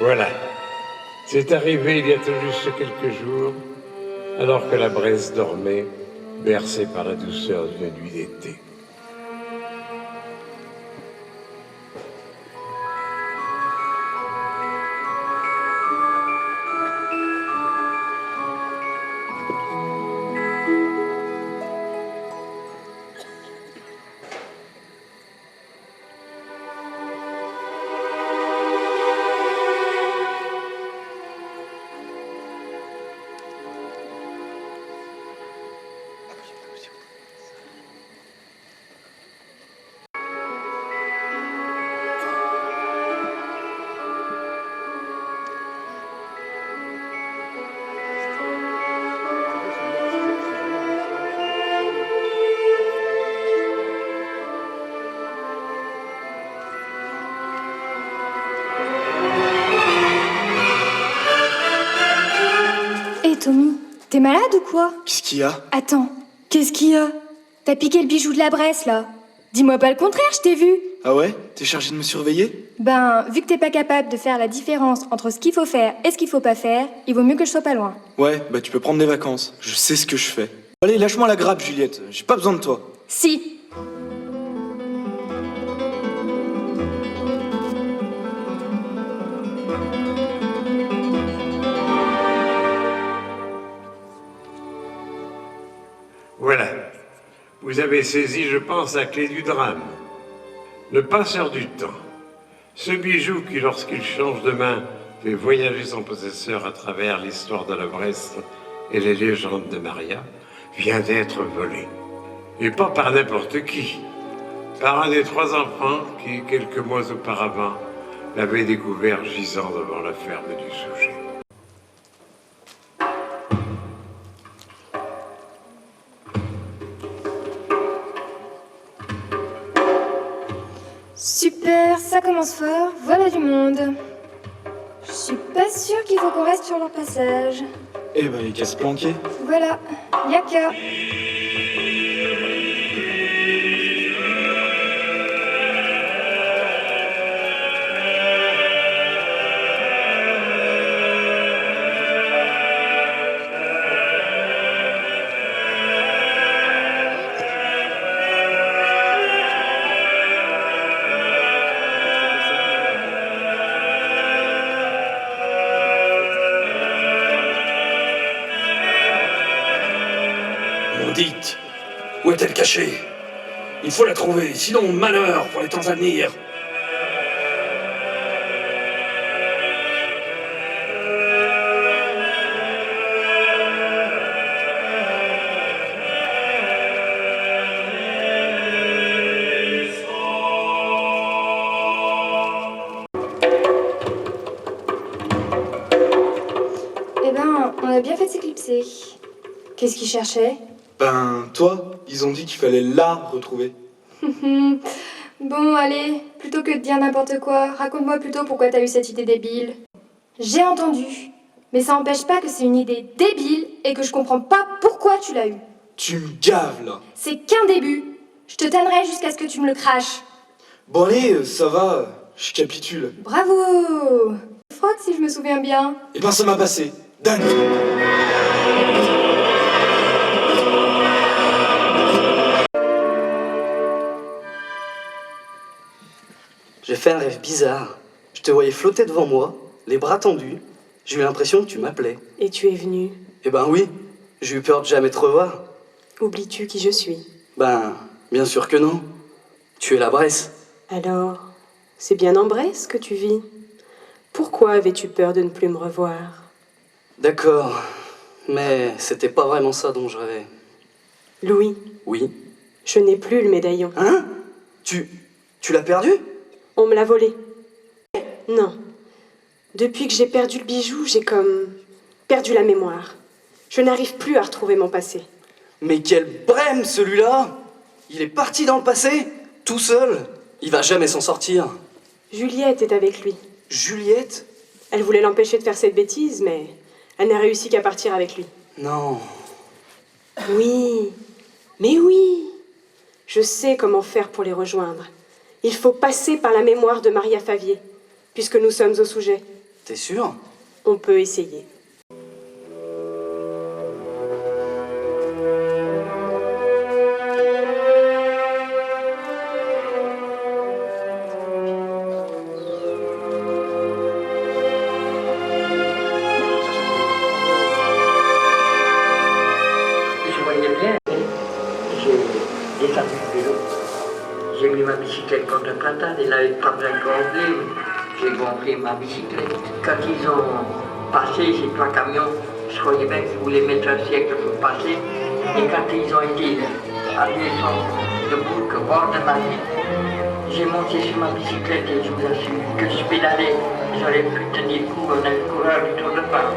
Voilà. C'est arrivé il y a tout juste quelques jours, alors que la Bresse dormait, bercée par la douceur d'une nuit d'été. Tommy, t'es malade ou quoi? Qu'est-ce qu'il y a? Attends, qu'est-ce qu'il y a? T'as piqué le bijou de la Bresse, là. Dis-moi pas le contraire, je t'ai vu. Ah ouais? T'es chargé de me surveiller? Ben, vu que t'es pas capable de faire la différence entre ce qu'il faut faire et ce qu'il faut pas faire, il vaut mieux que je sois pas loin. Ouais, bah tu peux prendre des vacances. Je sais ce que je fais. Allez, lâche-moi la grappe, Juliette. J'ai pas besoin de toi. Si. Voilà. Vous avez saisi, je pense, la clé du drame. Le passeur du temps. Ce bijou qui, lorsqu'il change de main, fait voyager son possesseur à travers l'histoire de la Bresse et les légendes de Maria, vient d'être volé. Et pas par n'importe qui. Par un des 3 enfants qui, quelques mois auparavant, l'avait découvert gisant devant la ferme du Souget. Super, ça commence fort, voilà du monde. Je suis pas sûre qu'il faut qu'on reste sur leur passage. Eh ben, il qu'à se planquer. Voilà, y'a qu'à. Dites, où est-elle cachée? Il faut la trouver, sinon malheur pour les temps à venir. Eh ben, on a bien fait de s'éclipser. Qu'est-ce qu'ils cherchaient? Ben, toi, ils ont dit qu'il fallait la retrouver. Bon, allez, plutôt que de dire n'importe quoi, raconte-moi plutôt pourquoi t'as eu cette idée débile. J'ai entendu, mais ça n'empêche pas que c'est une idée débile et que je comprends pas pourquoi tu l'as eue. Tu me gaves, là. C'est qu'un début. Je te tannerai jusqu'à ce que tu me le craches. Bon, allez, ça va, je capitule. Bravo! Frotte si je me souviens bien. Eh ben, ça m'a passé. Dingue. J'ai fait un rêve bizarre. Je te voyais flotter devant moi, les bras tendus. J'ai eu l'impression que tu m'appelais. Et tu es venu. Eh ben oui, j'ai eu peur de jamais te revoir. Oublies-tu qui je suis? Ben, bien sûr que non. Tu es la Bresse. Alors, c'est bien en Bresse que tu vis. Pourquoi avais-tu peur de ne plus me revoir? D'accord, mais c'était pas vraiment ça dont je rêvais. Louis, Oui. je n'ai plus le médaillon. Hein? Tu l'as perdu? On me l'a volé. Non. Depuis que j'ai perdu le bijou, j'ai comme perdu la mémoire. Je n'arrive plus à retrouver mon passé. Mais quel brème celui-là! Il est parti dans le passé, tout seul. Il va jamais s'en sortir. Juliette est avec lui. Juliette? Elle voulait l'empêcher de faire cette bêtise, mais elle n'a réussi qu'à partir avec lui. Non. Oui, mais oui. Je sais comment faire pour les rejoindre. Il faut passer par la mémoire de Maria Favier, puisque nous sommes au Souget. T'es sûr? On peut essayer. Je voyais bien, j'ai descendu le vélo. J'ai mis ma bicyclette contre un platane, il n'avait pas bien gonflé. J'ai gonflé ma bicyclette. Quand ils ont passé ces 3 camions, je croyais bien qu'ils voulaient mettre un siècle pour passer. Et quand ils ont été à descendre de Bourg au bord de ma ville, j'ai monté sur ma bicyclette et je vous assure que je pédalais, j'aurais pu tenir coup à un coureur du Tour de France.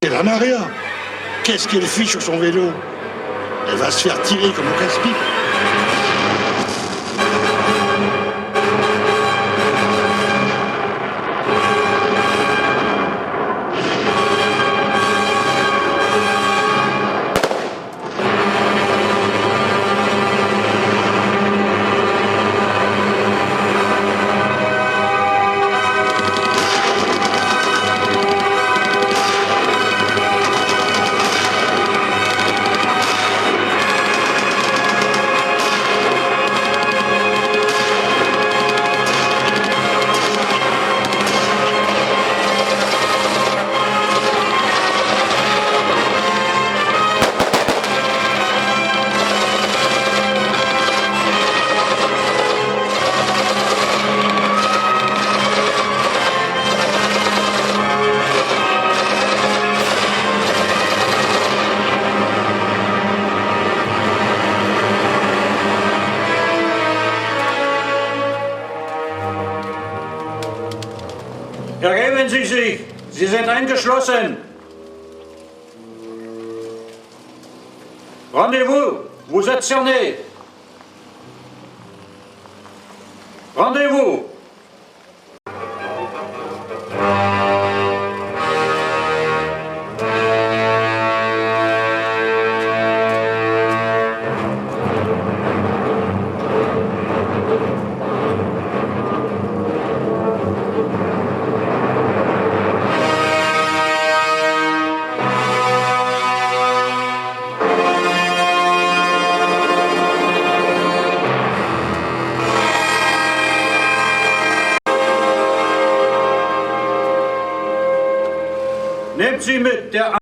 Elle en a rien. Qu'est-ce qu'elle fit sur son vélo? Elle va se faire tirer comme un casse-pipe. Ergeben Sie sich! Sie sind eingeschlossen! Rendez-vous! Vous êtes cernés! Rendez-vous! Nehmt sie mit, der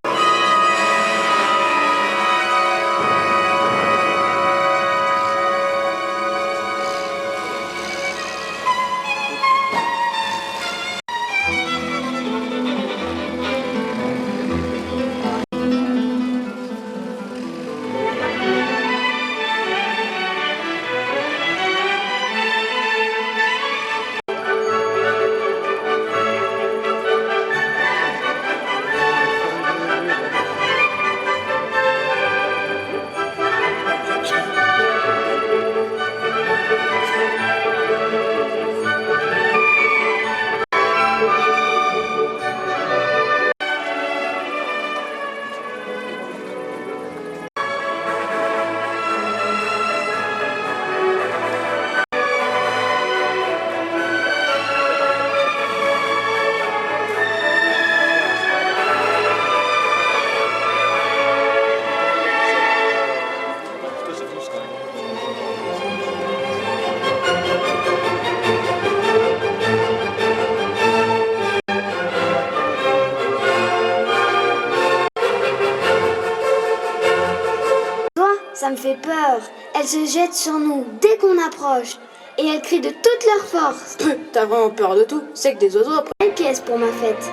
Ça me fait peur. Elles se jettent sur nous dès qu'on approche. Et elles crient de toute leur force. T'as vraiment peur de tout. C'est que des oiseaux. Quelle pièce pour ma fête?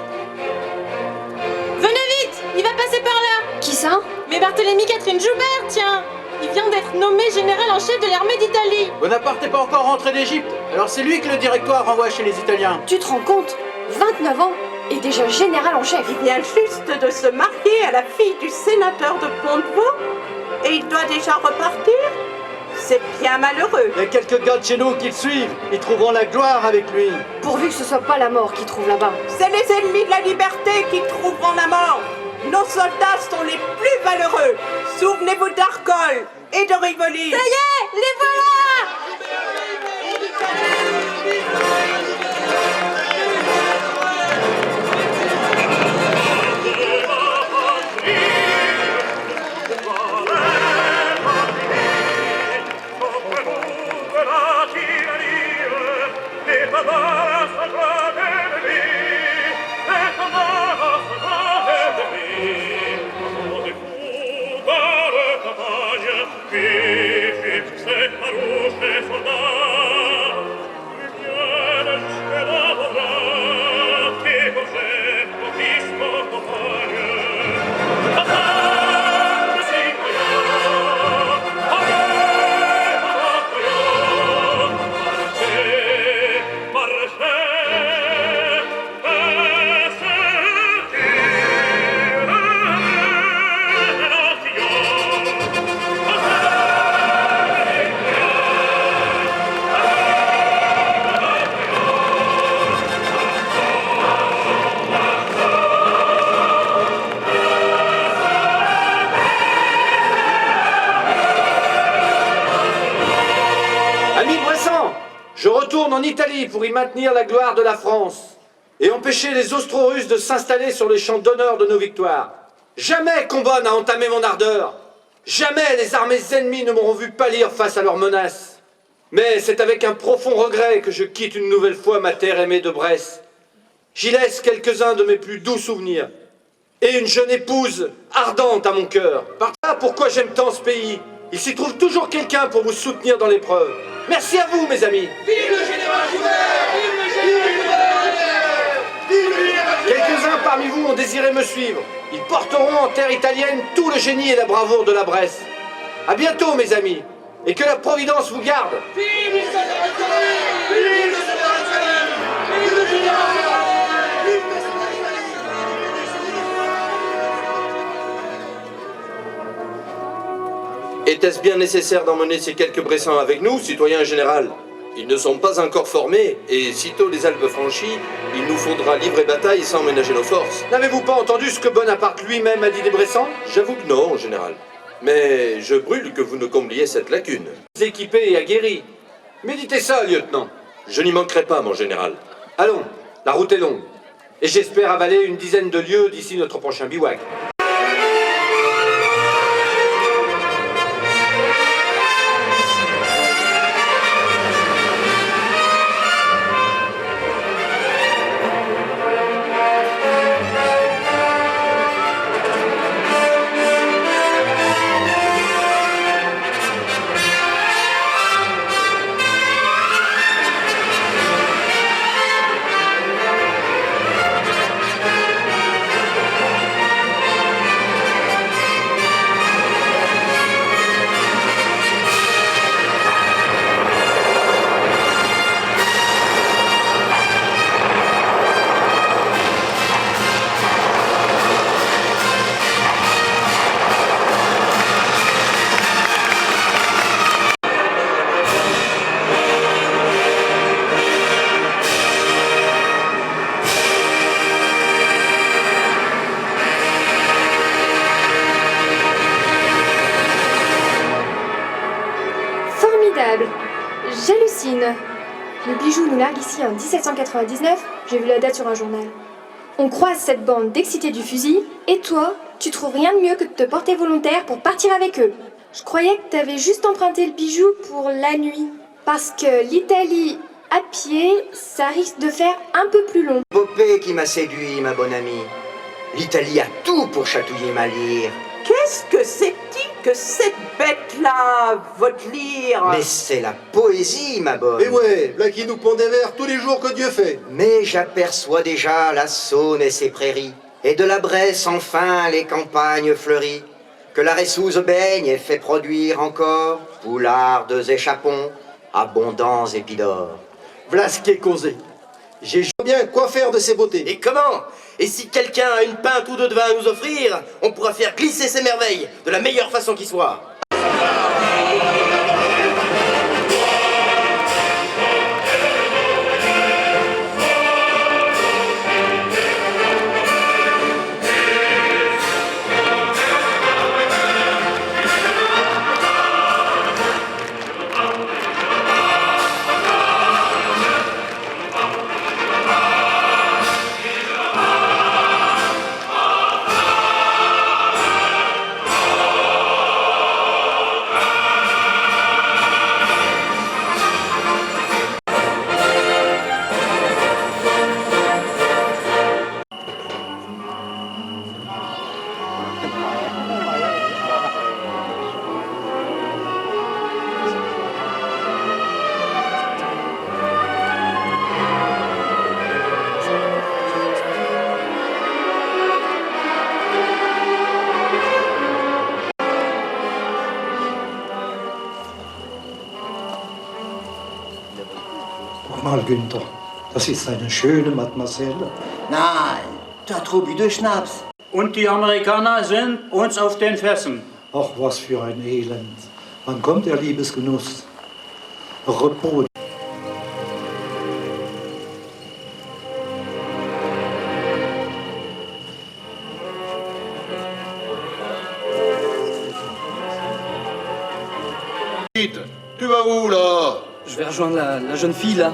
Venez vite, il va passer par là. Qui ça? Mais Barthélemy Catherine Joubert, tiens. Il vient d'être nommé général en chef de l'armée d'Italie. Bonaparte n'est pas encore rentré d'Égypte, alors c'est lui que le directoire renvoie chez les Italiens. Tu te rends compte? 29 ans et déjà général en chef. Il vient juste de se marier à la fille du sénateur de Pont-de-Vaux et il doit déjà repartir. C'est bien malheureux. Il y a quelques gars de chez nous qui le suivent, ils trouveront la gloire avec lui. Pourvu que ce soit pas la mort qui trouve là-bas. C'est les ennemis de la liberté qui trouveront la mort. Nos soldats sont les plus valeureux. Souvenez-vous d'Arcole et de Rivoli. Ça y est, les voilà. Je retourne en Italie pour y maintenir la gloire de la France et empêcher les Austro-Russes de s'installer sur les champs d'honneur de nos victoires. Jamais combat n'a entamé mon ardeur. Jamais les armées ennemies ne m'auront vu pâlir face à leurs menaces. Mais c'est avec un profond regret que je quitte une nouvelle fois ma terre aimée de Brest. J'y laisse quelques-uns de mes plus doux souvenirs et une jeune épouse ardente à mon cœur. Par là, pourquoi j'aime tant ce pays. Il s'y trouve toujours quelqu'un pour vous soutenir dans l'épreuve. Merci à vous, mes amis. Vive le général Joubert! Vive le général! Quelques-uns parmi vous ont désiré me suivre. Ils porteront en terre italienne tout le génie et la bravoure de la Bresse. À bientôt, mes amis, et que la Providence vous garde. Vive le général Joubert! Vive le général Joubert! Vive le général! Était-ce bien nécessaire d'emmener ces quelques Bressans avec nous, citoyen général? Ils ne sont pas encore formés, et sitôt les Alpes franchies, il nous faudra livrer bataille sans ménager nos forces. N'avez-vous pas entendu ce que Bonaparte lui-même a dit des Bressans? J'avoue que non, général. Mais je brûle que vous ne combliez cette lacune. Équipés et aguerris. Méditez ça, lieutenant. Je n'y manquerai pas, mon général. Allons, la route est longue. Et j'espère avaler une dizaine de lieues d'ici notre prochain bivouac. J'hallucine. Le bijou nous largue ici en 1799, j'ai vu la date sur un journal. On croise cette bande d'excités du fusil, et toi, tu trouves rien de mieux que de te porter volontaire pour partir avec eux. Je croyais que t'avais juste emprunté le bijou pour la nuit. Parce que l'Italie à pied, ça risque de faire un peu plus long. Popée qui m'a séduit, ma bonne amie. L'Italie a tout pour chatouiller ma lyre. Qu'est-ce qu'est-ce que c'est-il que cette bête-là, votre lire? Mais c'est la poésie, ma bonne. Et ouais, là qui nous pond des vers tous les jours que Dieu fait. Mais j'aperçois déjà la Saône et ses prairies, et de la Bresse enfin les campagnes fleuries, que la Ressouze baigne et fait produire encore poulardes et chapons, abondants épis d'or. V'là ce qui est causé. J'ai bien quoi faire de ces beautés. Et comment? Et si quelqu'un a une pinte ou deux de vin à nous offrir, on pourra faire glisser ces merveilles de la meilleure façon qui soit. Mal, Günther, das ist eine schöne Mademoiselle. Nein, du hast trop bu de Schnaps. Und die Amerikaner sind uns auf den Fersen. Ach, was für ein Elend. Wann kommt der Liebesgenuss? Repos. Tu vas où, là? Je vais rejoindre la jeune fille, là.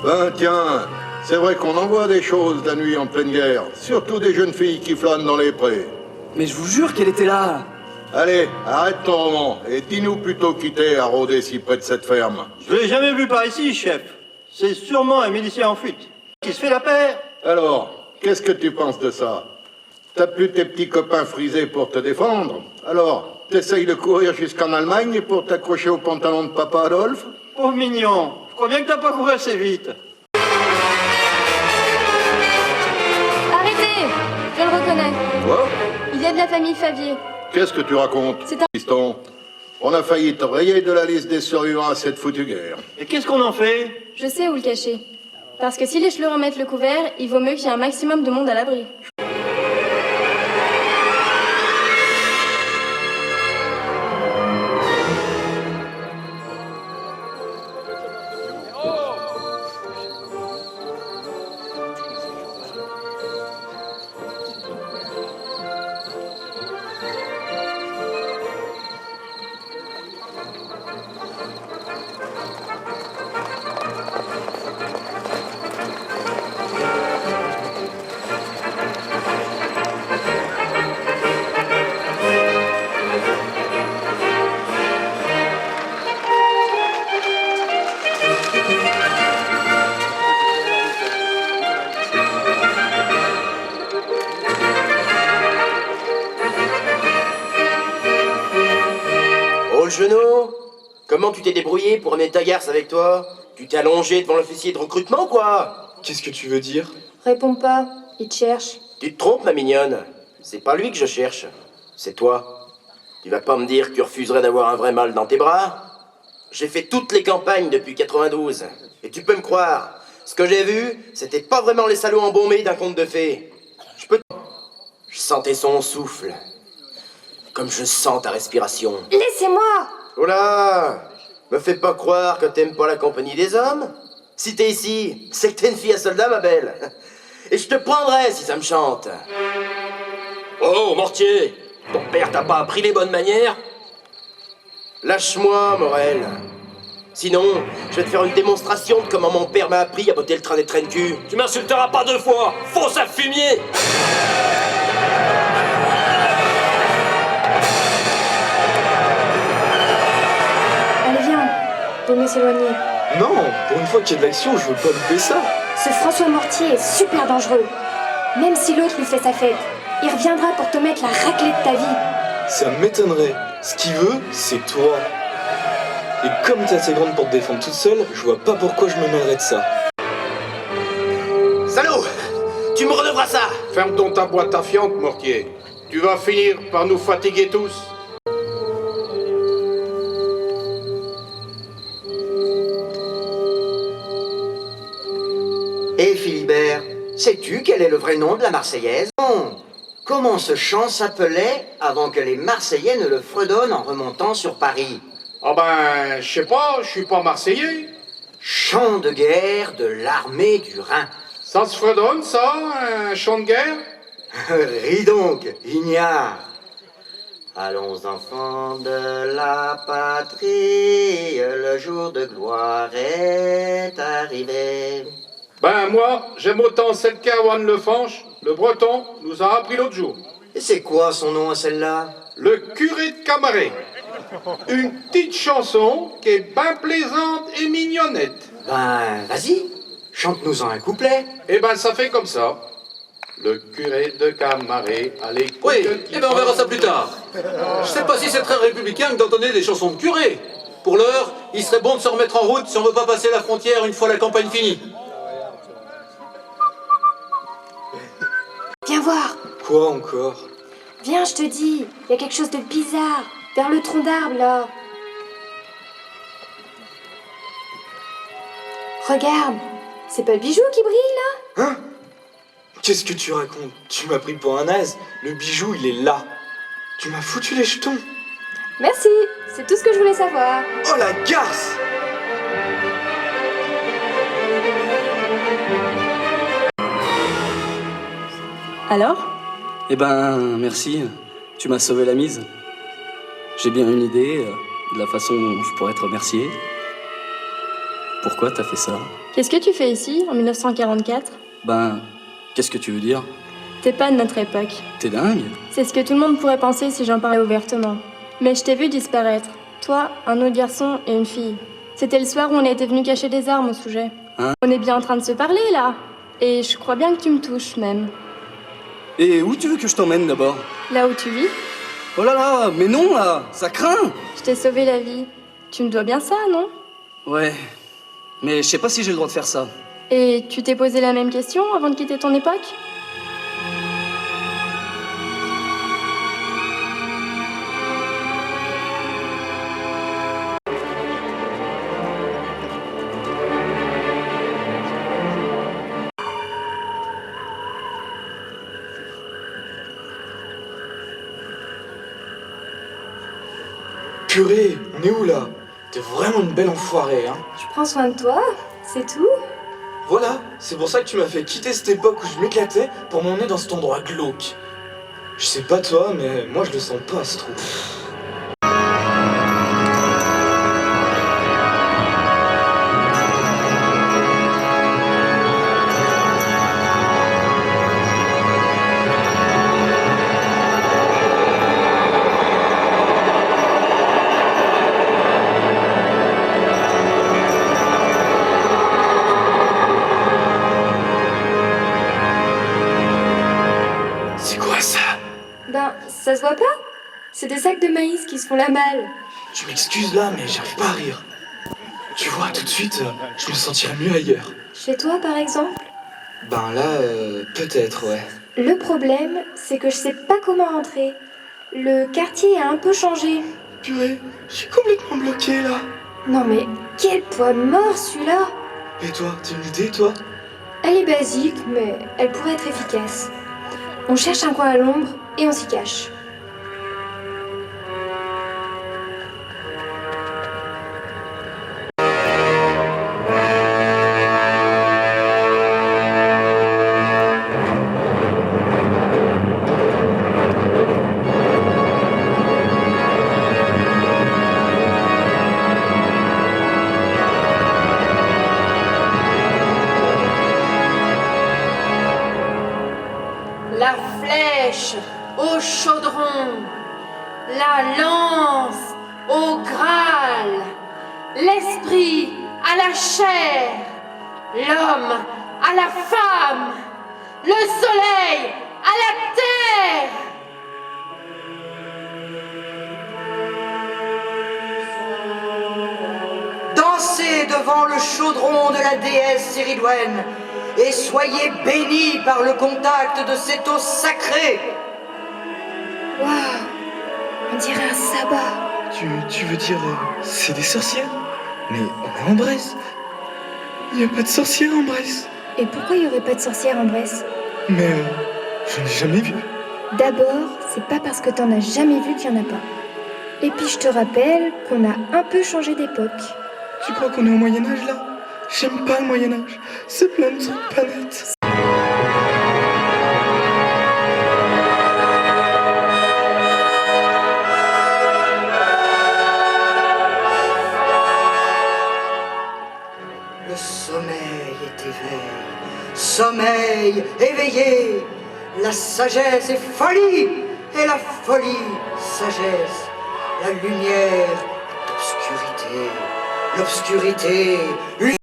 Ben tiens, c'est vrai qu'on en voit des choses la nuit en pleine guerre. Surtout des jeunes filles qui flânent dans les prés. Mais je vous jure qu'elle était là. Allez, arrête ton roman et dis-nous plutôt qui t'es à rôder si près de cette ferme. Je l'ai jamais vu par ici, chef. C'est sûrement un milicien en fuite qui se fait la paire. Alors, qu'est-ce que tu penses de ça? T'as plus tes petits copains frisés pour te défendre? Alors, t'essayes de courir jusqu'en Allemagne pour t'accrocher au pantalon de papa Adolphe? Pauvre mignon, je crois bien que t'as pas couru assez vite. Arrêtez! Je le reconnais. Quoi? Il y a de la famille Favier. Qu'est-ce que tu racontes? C'est un... Fiston, on a failli te rayer de la liste des survivants à cette foutue guerre. Et qu'est-ce qu'on en fait? Je sais où le cacher. Parce que si les cheleux remettent le couvert, il vaut mieux qu'il y ait un maximum de monde à l'abri. Genot, comment tu t'es débrouillé pour amener ta garce avec toi? Tu t'es allongé devant l'officier de recrutement, quoi? Qu'est-ce que tu veux dire? Réponds pas, il te cherche. Tu te trompes, ma mignonne. C'est pas lui que je cherche, c'est toi. Tu vas pas me dire que tu refuserais d'avoir un vrai mâle dans tes bras? J'ai fait toutes les campagnes depuis 92. Et tu peux me croire, ce que j'ai vu, c'était pas vraiment les salauds embaumés d'un conte de fées. Je sentais son souffle. Comme je sens ta respiration. Laissez-moi! Oh là! Me fais pas croire que t'aimes pas la compagnie des hommes. Si t'es ici, c'est que t'es une fille à soldat, ma belle. Et je te prendrai si ça me chante. Oh, Mortier! Ton père t'a pas appris les bonnes manières? Lâche-moi, Morel. Sinon, je vais te faire une démonstration de comment mon père m'a appris à botter le train des trains de cul. Tu m'insulteras pas deux fois! Fausse à fumier! Vaut mieux s'éloigner. Non, pour une fois qu'il y a de l'action, je veux pas louper ça. Ce François Mortier est super dangereux. Même si l'autre lui fait sa fête. Il reviendra pour te mettre la raclée de ta vie. Ça m'étonnerait. Ce qu'il veut, c'est toi. Et comme t'es assez grande pour te défendre toute seule, je vois pas pourquoi je me mêlerais de ça. Salaud! Tu me redevras ça! Ferme donc ta boîte à fiente, Mortier. Tu vas finir par nous fatiguer tous. Et Philibert, sais-tu quel est le vrai nom de la Marseillaise? Non. Comment ce chant s'appelait avant que les Marseillais ne le fredonnent en remontant sur Paris? Ah ben, je sais pas, je suis pas marseillais. Chant de guerre de l'armée du Rhin. Ça se fredonne, ça, un chant de guerre? Ris donc, ignare. Allons enfants de la patrie, le jour de gloire est arrivé. Ben moi, j'aime autant celle qu'Erwan Lefanche, le breton, nous a appris l'autre jour. Et c'est quoi son nom à celle-là? Le curé de Camaret. Une petite chanson qui est ben plaisante et mignonnette. Ben, vas-y, chante-nous-en un couplet. Eh ben, ça fait comme ça. Le curé de Camaret à l'écoute. Oui, eh ben on verra ça plus tard. Je sais pas si c'est très républicain d'entendre des chansons de curé. Pour l'heure, il serait bon de se remettre en route si on veut pas passer la frontière une fois la campagne finie. Viens voir. Quoi encore? Viens, je te dis. Il y a quelque chose de bizarre. Vers le tronc d'arbre, là. Regarde. C'est pas le bijou qui brille, là? Hein? Qu'est-ce que tu racontes? Tu m'as pris pour un naze. Le bijou, il est là. Tu m'as foutu les jetons. Merci. C'est tout ce que je voulais savoir. Oh la garce! Alors? Eh ben, merci. Tu m'as sauvé la mise. J'ai bien une idée de la façon dont je pourrais te remercier. Pourquoi t'as fait ça? Qu'est-ce que tu fais ici, en 1944? Ben, qu'est-ce que tu veux dire? T'es pas de notre époque. T'es dingue? C'est ce que tout le monde pourrait penser si j'en parlais ouvertement. Mais je t'ai vu disparaître. Toi, un autre garçon et une fille. C'était le soir où on était venu cacher des armes au sujet. Hein? On est bien en train de se parler, là. Et je crois bien que tu me touches, même. Et où tu veux que je t'emmène d'abord? Là où tu vis? Oh là là, mais non là, ça craint! Je t'ai sauvé la vie. Tu me dois bien ça, non? Ouais, mais je sais pas si j'ai le droit de faire ça. Et tu t'es posé la même question avant de quitter ton époque? Purée, on est où là? T'es vraiment une belle enfoirée, hein? Je prends soin de toi, c'est tout. Voilà, c'est pour ça que tu m'as fait quitter cette époque où je m'éclatais pour m'emmener dans cet endroit glauque. Je sais pas toi, mais moi je le sens pas ce trou. Ça se voit pas? C'est des sacs de maïs qui se font la malle. Je m'excuse là, mais j'arrive pas à rire. Tu vois, tout de suite, je me sentirais mieux ailleurs. Chez toi, par exemple? Ben là, peut-être, ouais. Le problème, c'est que je sais pas comment rentrer. Le quartier a un peu changé. Purée, je suis complètement bloqué là. Non mais, quel poids mort celui-là! Et toi, t'as une idée, toi? Elle est basique, mais elle pourrait être efficace. On cherche un coin à l'ombre et on s'y cache. La flèche au chaudron, la lance au Graal, l'esprit à la chair, l'homme à la femme, le soleil à la terre! Dansez devant le chaudron de la déesse Séridouane et soyez bénis par le contact de cette eau sacrée. Waouh, on dirait un sabbat. Tu veux dire, c'est des sorcières? Mais on est en Bresse. Il n'y a pas de sorcières en Bresse. Et pourquoi il n'y aurait pas de sorcière en Bresse? Mais j'en ai jamais vu. D'abord, c'est pas parce que t'en as jamais vu qu'il y en a pas. Et puis je te rappelle qu'on a un peu changé d'époque. Tu crois qu'on est au Moyen-Âge là? J'aime pas le Moyen-Âge. C'est plein de trucs pas nets. Le sommeil est éveil, sommeil éveillé. La sagesse est folie, et la folie, sagesse. La lumière est obscurité, l'obscurité, lumière.